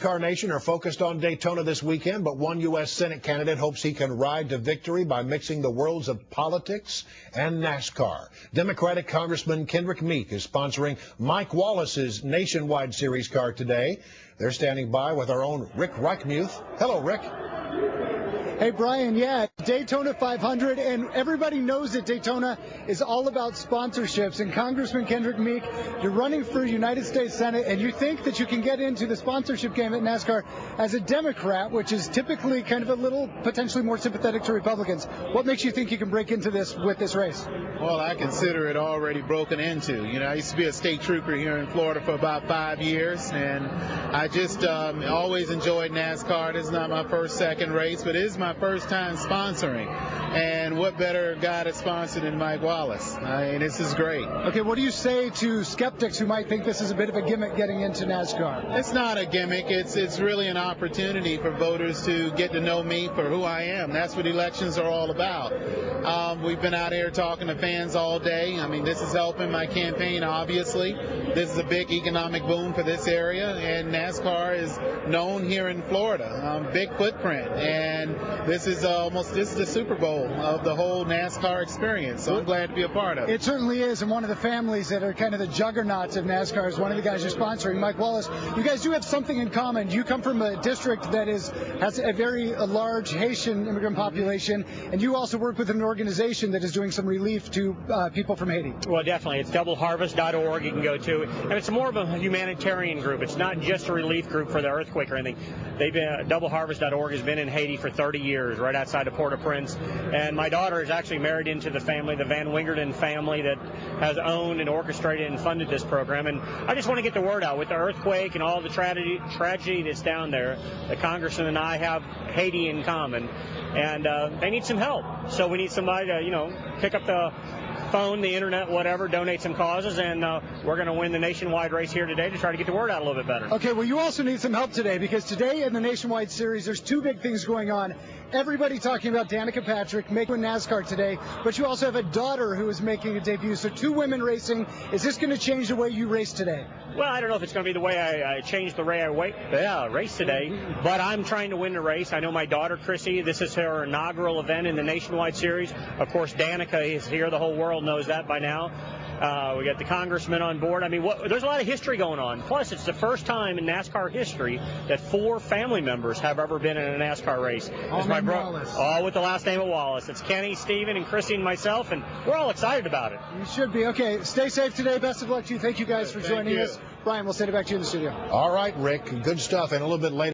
NASCAR Nation are focused on Daytona this weekend, but one U.S. Senate candidate hopes he can ride to victory by mixing the worlds of politics and NASCAR. Democratic Congressman Kendrick is sponsoring Mike Wallace's Nationwide Series car today. They're standing by with our own Rick Reichmuth. Hello, Rick. Hey, Brian, yeah, Daytona 500, and everybody knows that Daytona is all about sponsorships. And Congressman Kendrick Meek, you're running for United States Senate, and you think that you can get into the sponsorship game at NASCAR as a Democrat, which is typically kind of a little potentially more sympathetic to Republicans. What makes you think you can break into this with this race? Well, I consider it already broken into. You know, I used to be a state trooper here in Florida for about 5 years, and I just always enjoyed NASCAR. This is not my first, second race, but it is my first time sponsoring. And what better guy to sponsor than Mike Wallace? I mean, this is great. Okay, what do you say to skeptics who might think this is a bit of a gimmick getting into NASCAR? It's not a gimmick. It's really an opportunity for voters to get to know me for who I am. That's what elections are all about. We've been out here talking to fans all day. I mean, this is helping my campaign, obviously. This is a big economic boom for this area, and NASCAR is known here in Florida. Big footprint, and this is the Super Bowl of the whole NASCAR experience, so I'm glad to be a part of it. It certainly is, and one of the families that are kind of the juggernauts of NASCAR is one of the guys you're sponsoring, Mike Wallace. You guys do have something in common. You come from a district that has a very large Haitian immigrant population, and you also work with an organization that is doing some relief to people from Haiti. Well, definitely. It's doubleharvest.org you can go to, and it's more of a humanitarian group. It's not just a relief group for the earthquake or anything. Doubleharvest.org has been in Haiti for 30 years, right outside of Port-au-Prince. And my daughter is actually married into the family, the Van Wingerden family, that has owned and orchestrated and funded this program. And I just want to get the word out with the earthquake and all the tragedy that's down there. The congressman and I have Haiti in common, and they need some help. So we need somebody to, pick up the phone, the internet, whatever, donate some causes, and we're going to win the nationwide race here today to try to get the word out a little bit better. Okay, well, you also need some help today, because today in the Nationwide Series, there's two big things going on. Everybody talking about Danica Patrick making NASCAR today, but you also have a daughter who is making a debut. So two women racing. Is this going to change the way you race today? Well, I don't know if it's going to be the way I change the way I race today, but I'm trying to win the race. I know my daughter, Chrissy, this is her inaugural event in the Nationwide Series. Of course, Danica is here. The whole world knows that by now. We got the congressman on board. I mean, there's a lot of history going on. Plus, it's the first time in NASCAR history that 4 family members have ever been in a NASCAR race. All with the last name of Wallace. It's Kenny, Steven, and Chrissy and myself, and we're all excited about it. You should be. Okay, stay safe today. Best of luck to you. Thank you guys for joining us. Brian, we'll send it back to you in the studio. All right, Rick. Good stuff. And a little bit later.